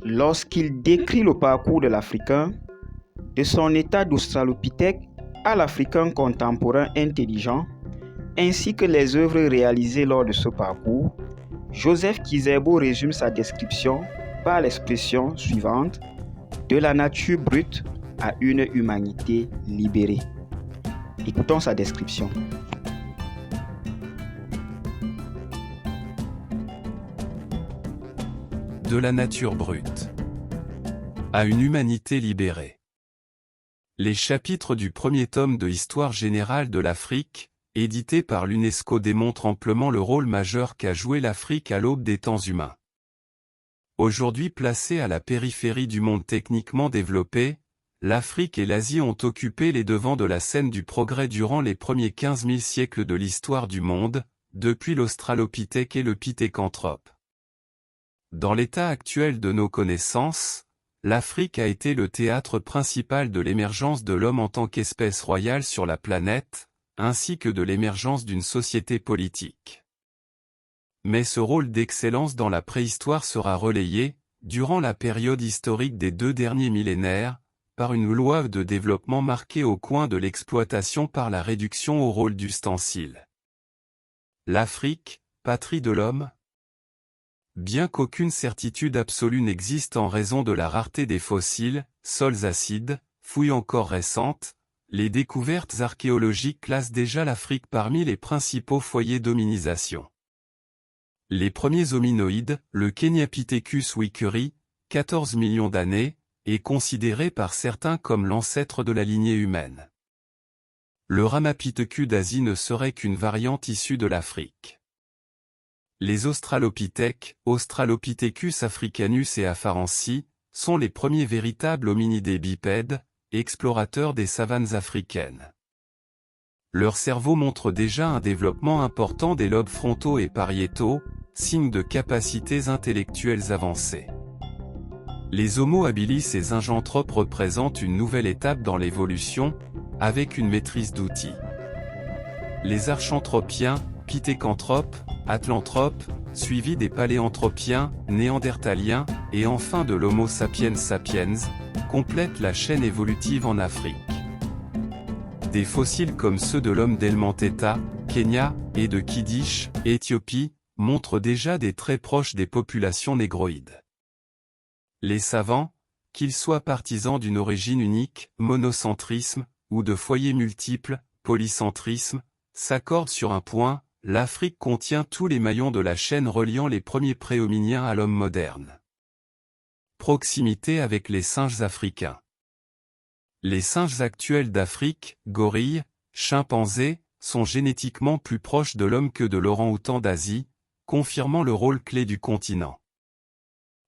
lorsqu'il décrit le parcours de l'Africain, de son état d'australopithèque à l'Africain contemporain intelligent, ainsi que les œuvres réalisées lors de ce parcours, Joseph Kizerbo résume sa description par l'expression suivante: de la nature brute à une humanité libérée. Écoutons sa description. De la nature brute à une humanité libérée. Les chapitres du premier tome de Histoire générale de l'Afrique, édité par l'UNESCO, démontrent amplement le rôle majeur qu'a joué l'Afrique à l'aube des temps humains. Aujourd'hui placée à la périphérie du monde techniquement développé, l'Afrique et l'Asie ont occupé les devants de la scène du progrès durant les premiers 15 000 siècles de l'histoire du monde, depuis l'Australopithèque et le Pithécanthrope. Dans l'état actuel de nos connaissances, l'Afrique a été le théâtre principal de l'émergence de l'homme en tant qu'espèce royale sur la planète, ainsi que de l'émergence d'une société politique. Mais ce rôle d'excellence dans la préhistoire sera relayé, durant la période historique des 2 derniers millénaires, par une loi de développement marquée au coin de l'exploitation par la réduction au rôle d'ustensile. L'Afrique, patrie de l'homme? Bien qu'aucune certitude absolue n'existe en raison de la rareté des fossiles, sols acides, fouilles encore récentes, les découvertes archéologiques classent déjà l'Afrique parmi les principaux foyers d'hominisation. Les premiers hominoïdes, le Kenyapithecus wickeri, 14 millions d'années, est considéré par certains comme l'ancêtre de la lignée humaine. Le Ramapithecus d'Asie ne serait qu'une variante issue de l'Afrique. Les australopithèques, Australopithecus africanus et afarensis, sont les premiers véritables hominidés bipèdes, explorateurs des savanes africaines. Leur cerveau montre déjà un développement important des lobes frontaux et pariétaux, signe de capacités intellectuelles avancées. Les Homo habilis et Zinjanthropes représentent une nouvelle étape dans l'évolution, avec une maîtrise d'outils. Les archanthropiens, pithécanthropes, atlanthropes, suivis des paléanthropiens, néandertaliens, et enfin de l'Homo sapiens sapiens, complètent la chaîne évolutive en Afrique. Des fossiles comme ceux de l'homme d'Elmanteta, Kenya, et de Kidish, Éthiopie, montrent déjà des traits proches des populations négroïdes. Les savants, qu'ils soient partisans d'une origine unique, monocentrisme, ou de foyers multiples, polycentrisme, s'accordent sur un point: l'Afrique contient tous les maillons de la chaîne reliant les premiers préhominiens à l'homme moderne. Proximité avec les singes africains. Les singes actuels d'Afrique, gorilles, chimpanzés, sont génétiquement plus proches de l'homme que de l'orang-outan d'Asie, confirmant le rôle clé du continent.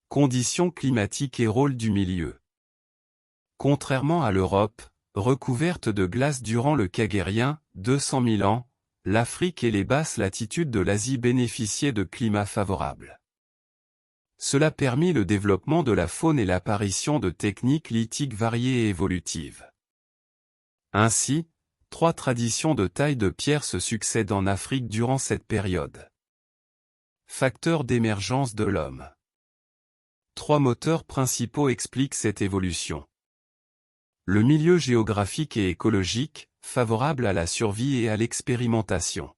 Conditions climatiques et rôle du milieu. Contrairement à l'Europe, recouverte de glace durant le Kagérien, 200 000 ans, l'Afrique et les basses latitudes de l'Asie bénéficiaient de climats favorables. Cela permit le développement de la faune et l'apparition de techniques lithiques variées et évolutives. Ainsi, 3 traditions de taille de pierre se succèdent en Afrique durant cette période. Facteurs d'émergence de l'homme. 3 moteurs principaux expliquent cette évolution. Le milieu géographique et écologique, favorable à la survie et à l'expérimentation.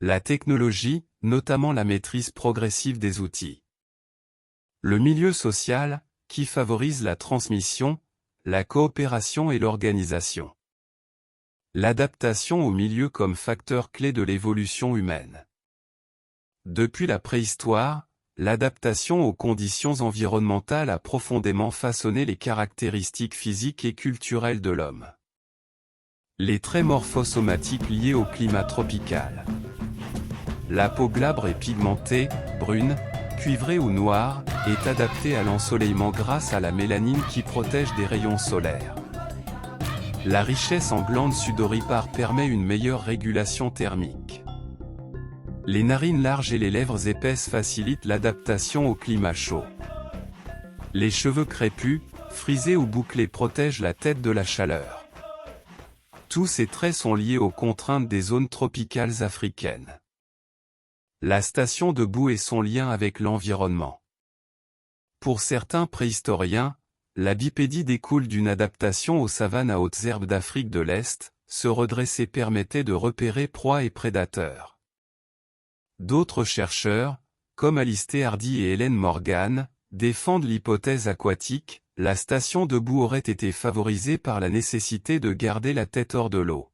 La technologie, notamment la maîtrise progressive des outils. Le milieu social, qui favorise la transmission, la coopération et l'organisation. L'adaptation au milieu comme facteur clé de l'évolution humaine. Depuis la préhistoire, l'adaptation aux conditions environnementales a profondément façonné les caractéristiques physiques et culturelles de l'homme. Les traits morphosomatiques liés au climat tropical. La peau glabre et pigmentée, brune, cuivrée ou noire, est adaptée à l'ensoleillement grâce à la mélanine qui protège des rayons solaires. La richesse en glandes sudoripares permet une meilleure régulation thermique. Les narines larges et les lèvres épaisses facilitent l'adaptation au climat chaud. Les cheveux crépus, frisés ou bouclés protègent la tête de la chaleur. Tous ces traits sont liés aux contraintes des zones tropicales africaines. La station de boue et son lien avec l'environnement. Pour certains préhistoriens, la bipédie découle d'une adaptation aux savanes à hautes herbes d'Afrique de l'Est, se redresser permettait de repérer proies et prédateurs. D'autres chercheurs, comme Alistair Hardy et Helen Morgan, défendent l'hypothèse aquatique, la station debout aurait été favorisée par la nécessité de garder la tête hors de l'eau.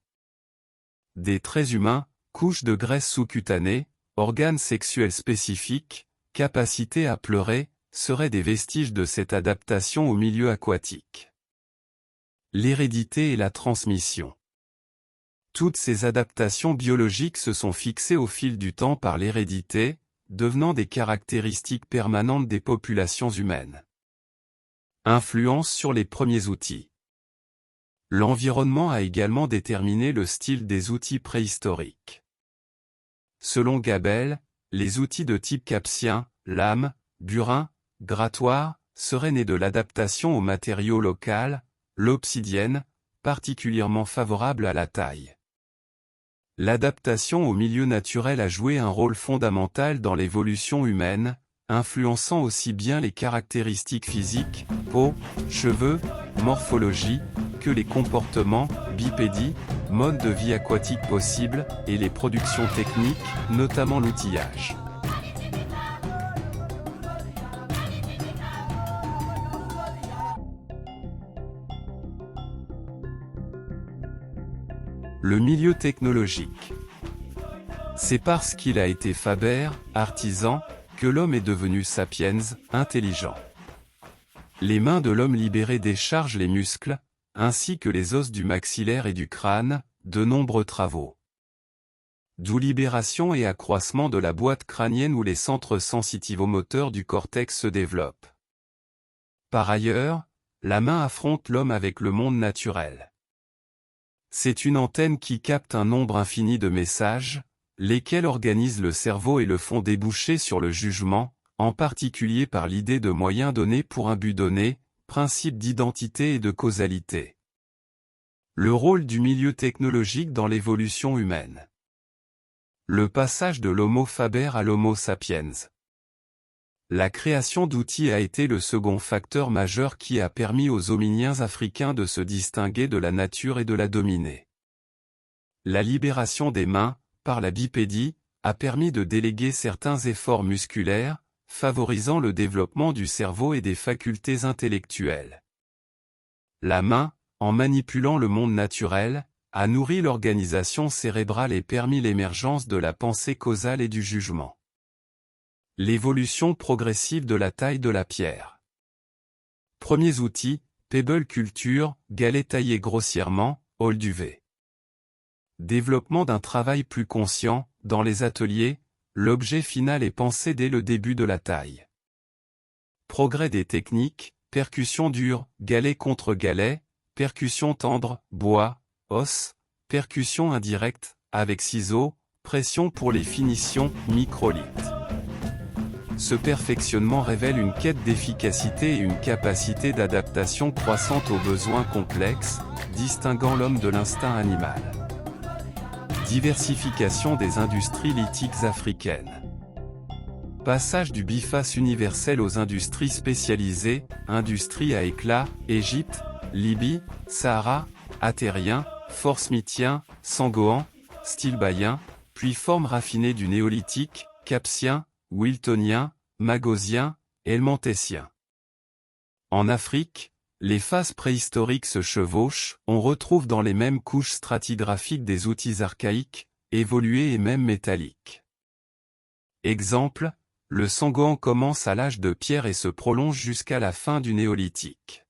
Des traits humains, couches de graisse sous-cutanée, organes sexuels spécifiques, capacité à pleurer, seraient des vestiges de cette adaptation au milieu aquatique. L'hérédité et la transmission. Toutes ces adaptations biologiques se sont fixées au fil du temps par l'hérédité, devenant des caractéristiques permanentes des populations humaines. Influence sur les premiers outils. L'environnement a également déterminé le style des outils préhistoriques. Selon Gabel, les outils de type capsien, lame, burin, grattoir, seraient nés de l'adaptation au matériau local, l'obsidienne, particulièrement favorable à la taille. L'adaptation au milieu naturel a joué un rôle fondamental dans l'évolution humaine, influençant aussi bien les caractéristiques physiques, peau, cheveux, morphologie, que les comportements, bipédie, mode de vie aquatique possibles, et les productions techniques, notamment l'outillage. Le milieu technologique. C'est parce qu'il a été faber, artisan, que l'homme est devenu sapiens, intelligent. Les mains de l'homme libéré déchargent les muscles, ainsi que les os du maxillaire et du crâne, de nombreux travaux. D'où libération et accroissement de la boîte crânienne où les centres sensitivomoteurs du cortex se développent. Par ailleurs, la main affronte l'homme avec le monde naturel. C'est une antenne qui capte un nombre infini de messages, lesquels organisent le cerveau et le font déboucher sur le jugement, en particulier par l'idée de moyens donnés pour un but donné, principe d'identité et de causalité. Le rôle du milieu technologique dans l'évolution humaine. Le passage de l'Homo faber à l'Homo sapiens. La création d'outils a été le second facteur majeur qui a permis aux hominiens africains de se distinguer de la nature et de la dominer. La libération des mains, par la bipédie, a permis de déléguer certains efforts musculaires, favorisant le développement du cerveau et des facultés intellectuelles. La main, en manipulant le monde naturel, a nourri l'organisation cérébrale et permis l'émergence de la pensée causale et du jugement. L'évolution progressive de la taille de la pierre. Premiers outils, pebble culture, galets taillés grossièrement, hall duvet. Développement d'un travail plus conscient, dans les ateliers, l'objet final est pensé dès le début de la taille. Progrès des techniques, percussion dure, galet contre galet, percussion tendre, bois, os, percussion indirecte, avec ciseaux, pression pour les finitions, microlithes. Ce perfectionnement révèle une quête d'efficacité et une capacité d'adaptation croissante aux besoins complexes, distinguant l'homme de l'instinct animal. Diversification des industries lithiques africaines. Passage du biface universel aux industries spécialisées, industries à éclat, Égypte, Libye, Sahara, Attérien, Fort-Smithien, Sangoan, Stilbayen, puis forme raffinée du néolithique, Capsien, Wiltonien, Magosien, Helmantécien. En Afrique, les phases préhistoriques se chevauchent, on retrouve dans les mêmes couches stratigraphiques des outils archaïques, évolués et même métalliques. Exemple, le Sangoan commence à l'âge de pierre et se prolonge jusqu'à la fin du néolithique.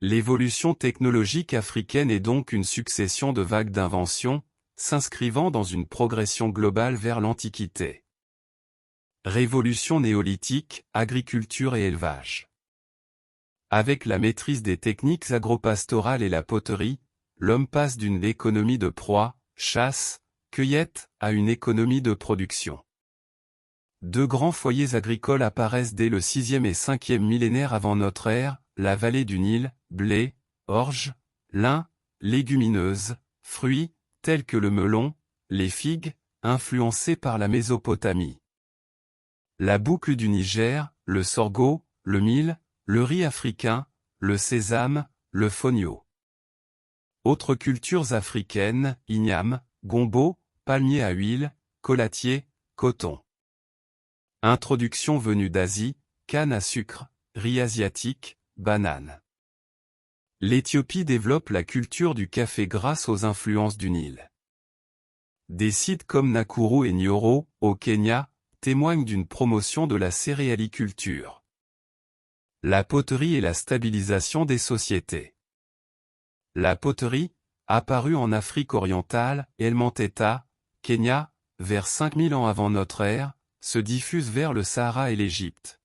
L'évolution technologique africaine est donc une succession de vagues d'inventions, s'inscrivant dans une progression globale vers l'Antiquité. Révolution néolithique, agriculture et élevage. Avec la maîtrise des techniques agropastorales et la poterie, l'homme passe d'une économie de proie, chasse, cueillette, à une économie de production. Deux grands foyers agricoles apparaissent dès le 6e et 5e millénaire avant notre ère, la vallée du Nil, blé, orge, lin, légumineuses, fruits, tels que le melon, les figues, influencés par la Mésopotamie. La boucle du Niger, le sorgho, le mil, le riz africain, le sésame, le fonio. Autres cultures africaines, igname, gombo, palmier à huile, colatier, coton. Introduction venue d'Asie, canne à sucre, riz asiatique, banane. L'Éthiopie développe la culture du café grâce aux influences du Nil. Des sites comme Nakuru et Nyoro, au Kenya, témoignent d'une promotion de la céréaliculture. La poterie et la stabilisation des sociétés. La poterie, apparue en Afrique orientale, El Manteta, Kenya, vers 5000 ans avant notre ère, se diffuse vers le Sahara et l'Égypte.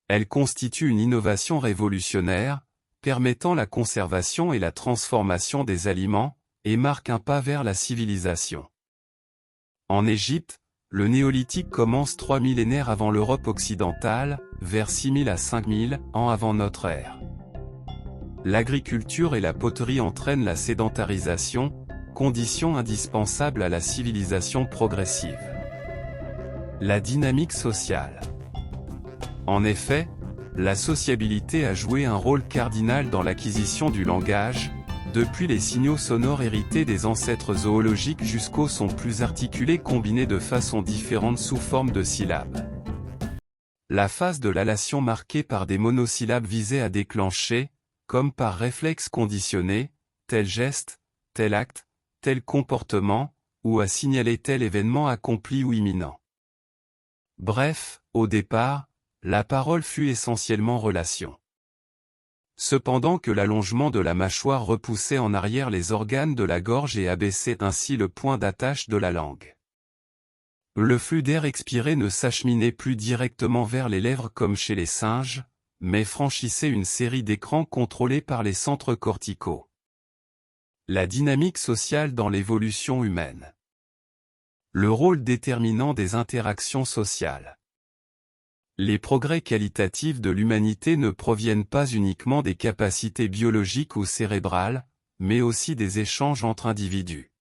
Elle constitue une innovation révolutionnaire, permettant la conservation et la transformation des aliments, et marque un pas vers la civilisation. En Égypte, le néolithique commence 3 millénaires avant l'Europe occidentale, vers 6000 à 5000 ans avant notre ère. L'agriculture et la poterie entraînent la sédentarisation, condition indispensable à la civilisation progressive. La dynamique sociale. En effet, la sociabilité a joué un rôle cardinal dans l'acquisition du langage, depuis les signaux sonores hérités des ancêtres zoologiques jusqu'aux sons plus articulés combinés de façon différente sous forme de syllabes. La phase de l'allation marquée par des monosyllabes visait à déclencher, comme par réflexe conditionné, tel geste, tel acte, tel comportement, ou à signaler tel événement accompli ou imminent. Bref, au départ, la parole fut essentiellement relation. Cependant que l'allongement de la mâchoire repoussait en arrière les organes de la gorge et abaissait ainsi le point d'attache de la langue. Le flux d'air expiré ne s'acheminait plus directement vers les lèvres comme chez les singes, mais franchissait une série d'écrans contrôlés par les centres corticaux. La dynamique sociale dans l'évolution humaine. Le rôle déterminant des interactions sociales. Les progrès qualitatifs de l'humanité ne proviennent pas uniquement des capacités biologiques ou cérébrales, mais aussi des échanges entre individus.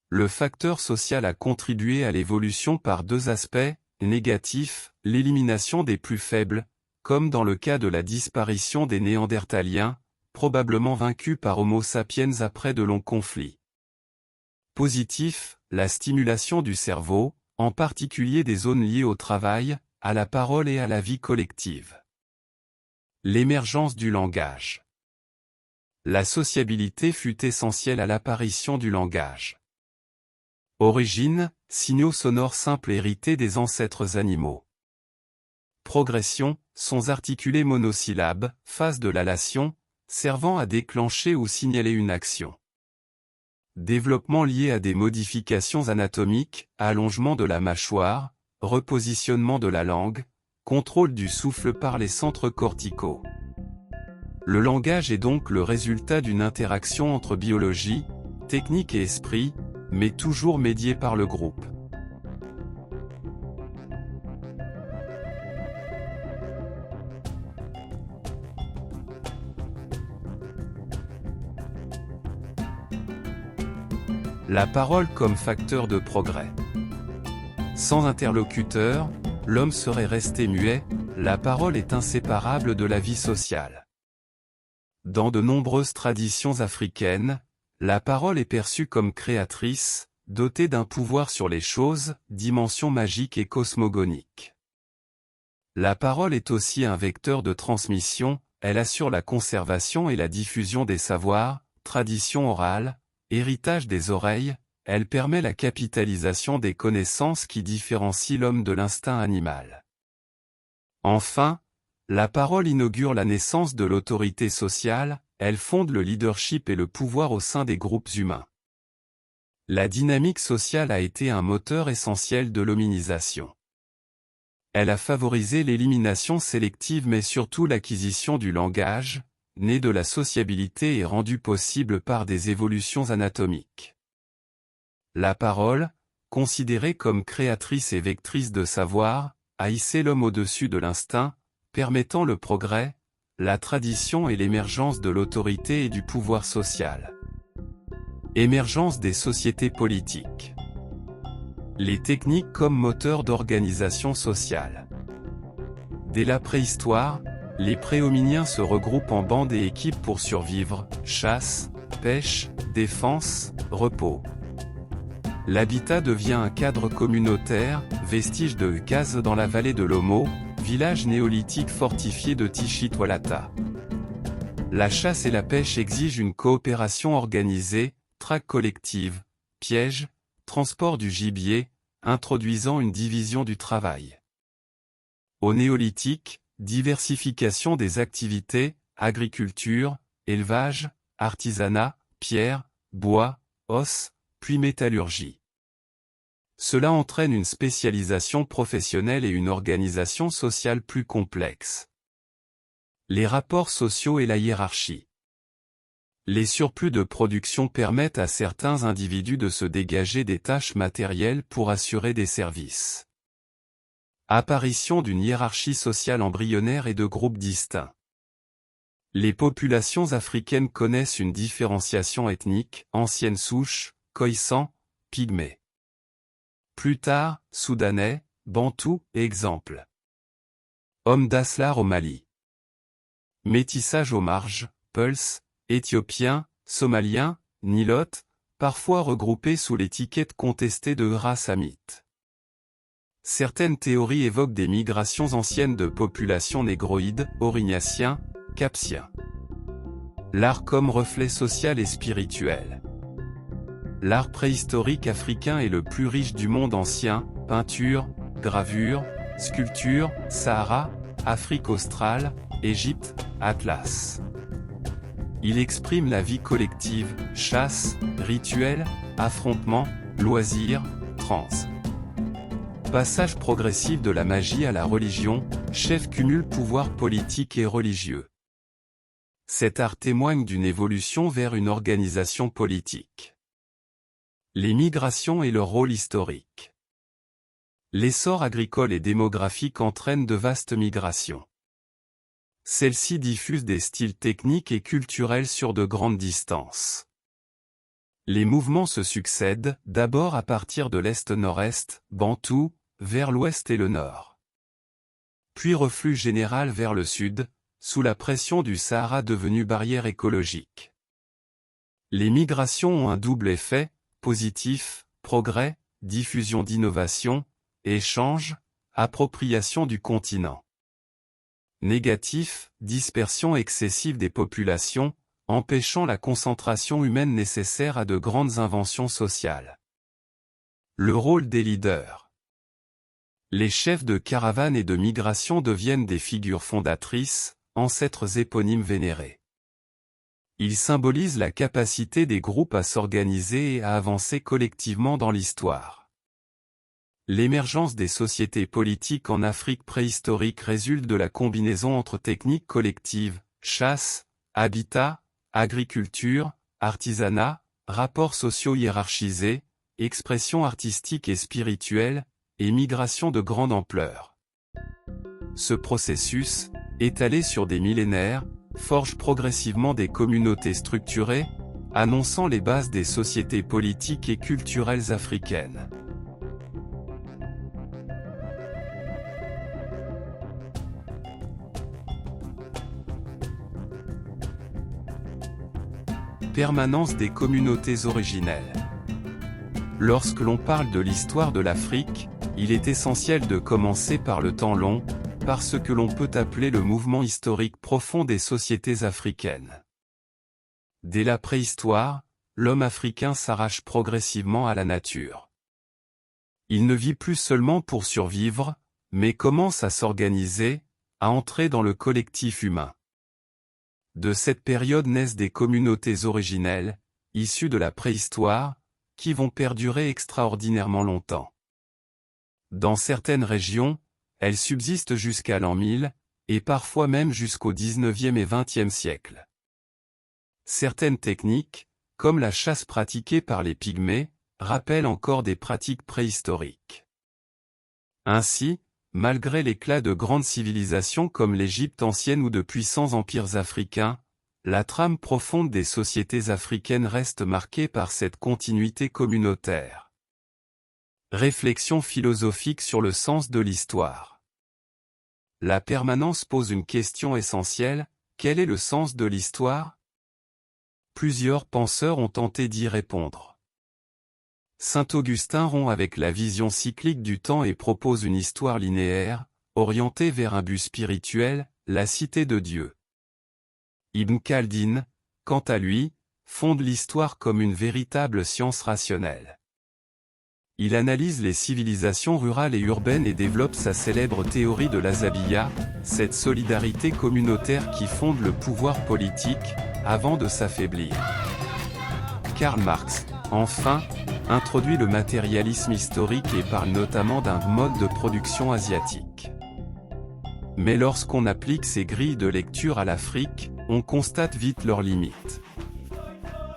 Le facteur social a contribué à l'évolution par deux aspects, négatifs, l'élimination des plus faibles, comme dans le cas de la disparition des Néandertaliens, probablement vaincus par Homo sapiens après de longs conflits. Positif, la stimulation du cerveau, en particulier des zones liées au travail, à la parole et à la vie collective. L'émergence du langage. La sociabilité fut essentielle à l'apparition du langage. Origine, signaux sonores simples hérités des ancêtres animaux. Progression, sons articulés monosyllabes, phase de l'allation, servant à déclencher ou signaler une action. Développement lié à des modifications anatomiques, allongement de la mâchoire, repositionnement de la langue, contrôle du souffle par les centres corticaux. Le langage est donc le résultat d'une interaction entre biologie, technique et esprit, mais toujours médiée par le groupe. La parole comme facteur de progrès. Sans interlocuteur, l'homme serait resté muet, la parole est inséparable de la vie sociale. Dans de nombreuses traditions africaines, la parole est perçue comme créatrice, dotée d'un pouvoir sur les choses, dimension magique et cosmogonique. La parole est aussi un vecteur de transmission, elle assure la conservation et la diffusion des savoirs, tradition orale, héritage des oreilles, elle permet la capitalisation des connaissances qui différencient l'homme de l'instinct animal. Enfin, la parole inaugure la naissance de l'autorité sociale, elle fonde le leadership et le pouvoir au sein des groupes humains. La dynamique sociale a été un moteur essentiel de l'hominisation. Elle a favorisé l'élimination sélective mais surtout l'acquisition du langage, né de la sociabilité et rendu possible par des évolutions anatomiques. La parole, considérée comme créatrice et vectrice de savoir, a hissé l'homme au-dessus de l'instinct, permettant le progrès, la tradition et l'émergence de l'autorité et du pouvoir social. Émergence des sociétés politiques. Les techniques comme moteur d'organisation sociale. Dès la préhistoire, les préhominiens se regroupent en bandes et équipes pour survivre, chasse, pêche, défense, repos. L'habitat devient un cadre communautaire, vestige de cases dans la vallée de l'Omo, village néolithique fortifié de Tichitualata. La chasse et la pêche exigent une coopération organisée, traque collective, piège, transport du gibier, introduisant une division du travail. Au néolithique, diversification des activités, agriculture, élevage, artisanat, pierre, bois, os, puis métallurgie. Cela entraîne une spécialisation professionnelle et une organisation sociale plus complexe. Les rapports sociaux et la hiérarchie. Les surplus de production permettent à certains individus de se dégager des tâches matérielles pour assurer des services. Apparition d'une hiérarchie sociale embryonnaire et de groupes distincts. Les populations africaines connaissent une différenciation ethnique, ancienne souche, Khoisan, Pygmée. Plus tard, Soudanais, Bantous, exemple. Hommes d'Aslar au Mali. Métissage aux marges, Peuls, Éthiopiens, Somaliens, Nilotes, parfois regroupés sous l'étiquette contestée de race hamite. Certaines théories évoquent des migrations anciennes de populations négroïdes, aurignaciens, capsiens. L'art comme reflet social et spirituel. L'art préhistorique africain est le plus riche du monde ancien, peinture, gravure, sculpture, Sahara, Afrique australe, Égypte, Atlas. Il exprime la vie collective, chasse, rituels, affrontements, loisirs, transe. Passage progressif de la magie à la religion, chef cumule pouvoir politique et religieux. Cet art témoigne d'une évolution vers une organisation politique. Les migrations et leur rôle historique. L'essor agricole et démographique entraîne de vastes migrations. Celles-ci diffusent des styles techniques et culturels sur de grandes distances. Les mouvements se succèdent, d'abord à partir de l'est-nord-est, Bantou, vers l'ouest et le nord. Puis reflux général vers le sud, sous la pression du Sahara devenu barrière écologique. Les migrations ont un double effet, positif, progrès, diffusion d'innovation, échange, appropriation du continent. Négatif, dispersion excessive des populations, empêchant la concentration humaine nécessaire à de grandes inventions sociales. Le rôle des leaders. Les chefs de caravane et de migration deviennent des figures fondatrices, ancêtres éponymes vénérés. Ils symbolisent la capacité des groupes à s'organiser et à avancer collectivement dans l'histoire. L'émergence des sociétés politiques en Afrique préhistorique résulte de la combinaison entre techniques collectives, chasse, habitat, agriculture, artisanat, rapports sociaux hiérarchisés, expression artistique et spirituelle, et migration de grande ampleur. Ce processus, étalé sur des millénaires, forge progressivement des communautés structurées, annonçant les bases des sociétés politiques et culturelles africaines. Permanence des communautés originelles. Lorsque l'on parle de l'histoire de l'Afrique, il est essentiel de commencer par le temps long, par ce que l'on peut appeler le mouvement historique profond des sociétés africaines. Dès la préhistoire, l'homme africain s'arrache progressivement à la nature. Il ne vit plus seulement pour survivre, mais commence à s'organiser, à entrer dans le collectif humain. De cette période naissent des communautés originelles, issues de la préhistoire, qui vont perdurer extraordinairement longtemps. Dans certaines régions, elles subsistent jusqu'à l'an 1000, et parfois même jusqu'au XIXe et XXe siècle. Certaines techniques, comme la chasse pratiquée par les Pygmées, rappellent encore des pratiques préhistoriques. Ainsi, malgré l'éclat de grandes civilisations comme l'Égypte ancienne ou de puissants empires africains, la trame profonde des sociétés africaines reste marquée par cette continuité communautaire. Réflexion philosophique sur le sens de l'histoire. la permanence pose une question essentielle: quel est le sens de l'histoire? Plusieurs penseurs ont tenté d'y répondre. Saint Augustin rompt avec la vision cyclique du temps et propose une histoire linéaire, orientée vers un but spirituel, la cité de Dieu. Ibn Khaldun, quant à lui, fonde l'histoire comme une véritable science rationnelle. Il analyse les civilisations rurales et urbaines et développe sa célèbre théorie de l'Azabiya, cette solidarité communautaire qui fonde le pouvoir politique, avant de s'affaiblir. Karl Marx, enfin, introduit le matérialisme historique et parle notamment d'un mode de production asiatique. Mais lorsqu'on applique ces grilles de lecture à l'Afrique, on constate vite leurs limites.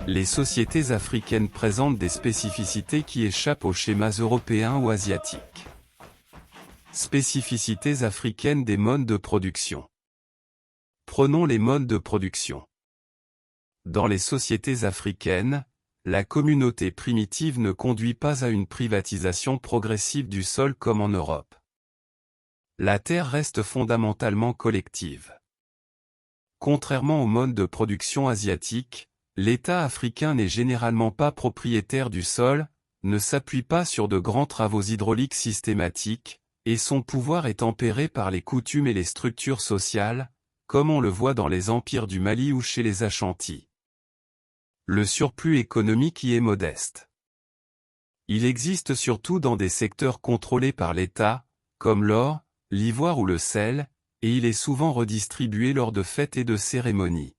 Les sociétés africaines présentent des spécificités qui échappent aux schémas européens ou asiatiques. Spécificités africaines des modes de production. Prenons les modes de production. Dans les sociétés africaines, la communauté primitive ne conduit pas à une privatisation progressive du sol comme en Europe. La terre reste fondamentalement collective. Contrairement aux modes de production asiatiques, l'État africain n'est généralement pas propriétaire du sol, ne s'appuie pas sur de grands travaux hydrauliques systématiques, et son pouvoir est tempéré par les coutumes et les structures sociales, comme on le voit dans les empires du Mali ou chez les Ashantis. Le surplus économique y est modeste. Il existe surtout dans des secteurs contrôlés par l'État, comme l'or, l'ivoire ou le sel, et il est souvent redistribué lors de fêtes et de cérémonies.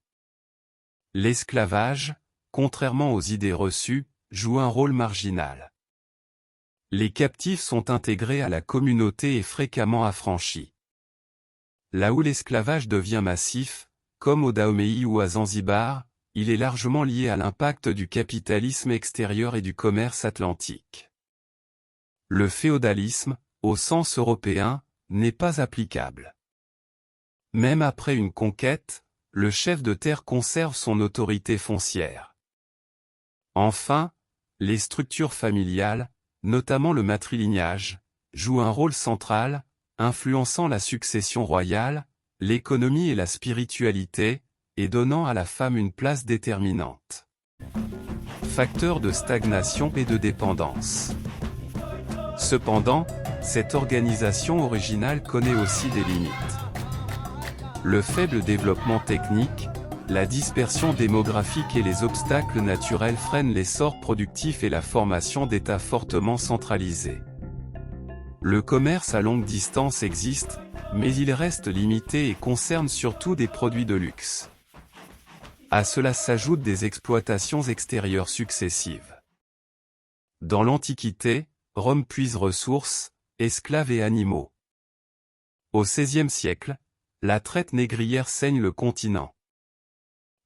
L'esclavage, contrairement aux idées reçues, joue un rôle marginal. Les captifs sont intégrés à la communauté et fréquemment affranchis. Là où l'esclavage devient massif, comme au Dahomey ou à Zanzibar, il est largement lié à l'impact du capitalisme extérieur et du commerce atlantique. Le féodalisme, au sens européen, n'est pas applicable. Même après une conquête, le chef de terre conserve son autorité foncière. Enfin, les structures familiales, notamment le matrilignage, jouent un rôle central, influençant la succession royale, l'économie et la spiritualité, et donnant à la femme une place déterminante. Facteur de stagnation et de dépendance. Cependant, cette organisation originale connaît aussi des limites. Le faible développement technique, la dispersion démographique et les obstacles naturels freinent l'essor productif et la formation d'États fortement centralisés. Le commerce à longue distance existe, mais il reste limité et concerne surtout des produits de luxe. À cela s'ajoutent des exploitations extérieures successives. Dans l'Antiquité, Rome puise ressources, esclaves et animaux. Au XVIe siècle, la traite négrière saigne le continent.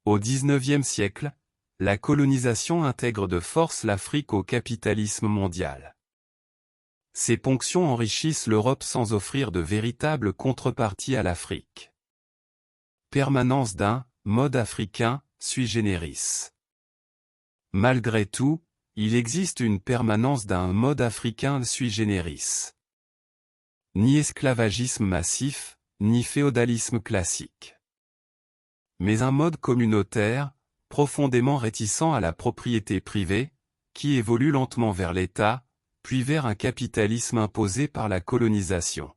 Au XIXe siècle, la colonisation intègre de force l'Afrique au capitalisme mondial. Ces ponctions enrichissent l'Europe sans offrir de véritable contrepartie à l'Afrique. Permanence d'un mode africain sui generis. Malgré tout, il existe une permanence d'un mode africain sui generis. Ni esclavagisme massif, ni féodalisme classique. Mais un mode communautaire, profondément réticent à la propriété privée, qui évolue lentement vers l'État, puis vers un capitalisme imposé par la colonisation.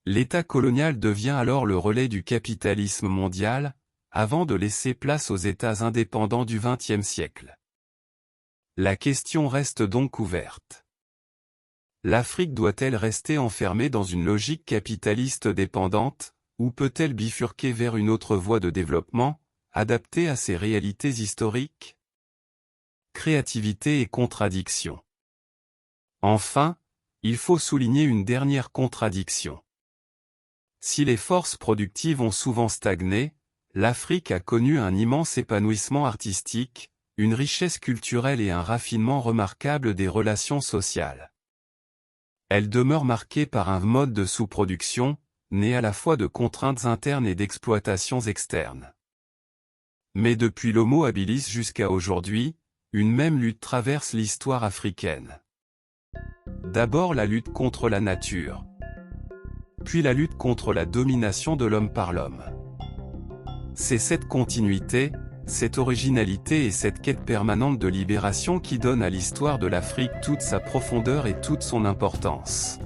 L'État colonial devient alors le relais du capitalisme mondial, avant de laisser place aux États indépendants du XXe siècle. La question reste donc ouverte. L'Afrique doit-elle rester enfermée dans une logique capitaliste dépendante, ou peut-elle bifurquer vers une autre voie de développement, adaptée à ses réalités historiques? Créativité et contradiction. Enfin, il faut souligner une dernière contradiction. Si les forces productives ont souvent stagné, l'Afrique a connu un immense épanouissement artistique, une richesse culturelle et un raffinement remarquable des relations sociales. Elle demeure marquée par un mode de sous-production, né à la fois de contraintes internes et d'exploitations externes. Mais depuis l'Homo habilis jusqu'à aujourd'hui, une même lutte traverse l'histoire africaine. D'abord la lutte contre la nature. puis la lutte contre la domination de l'homme par l'homme. C'est cette continuité, cette originalité et cette quête permanente de libération qui donnent à l'histoire de l'Afrique toute sa profondeur et toute son importance.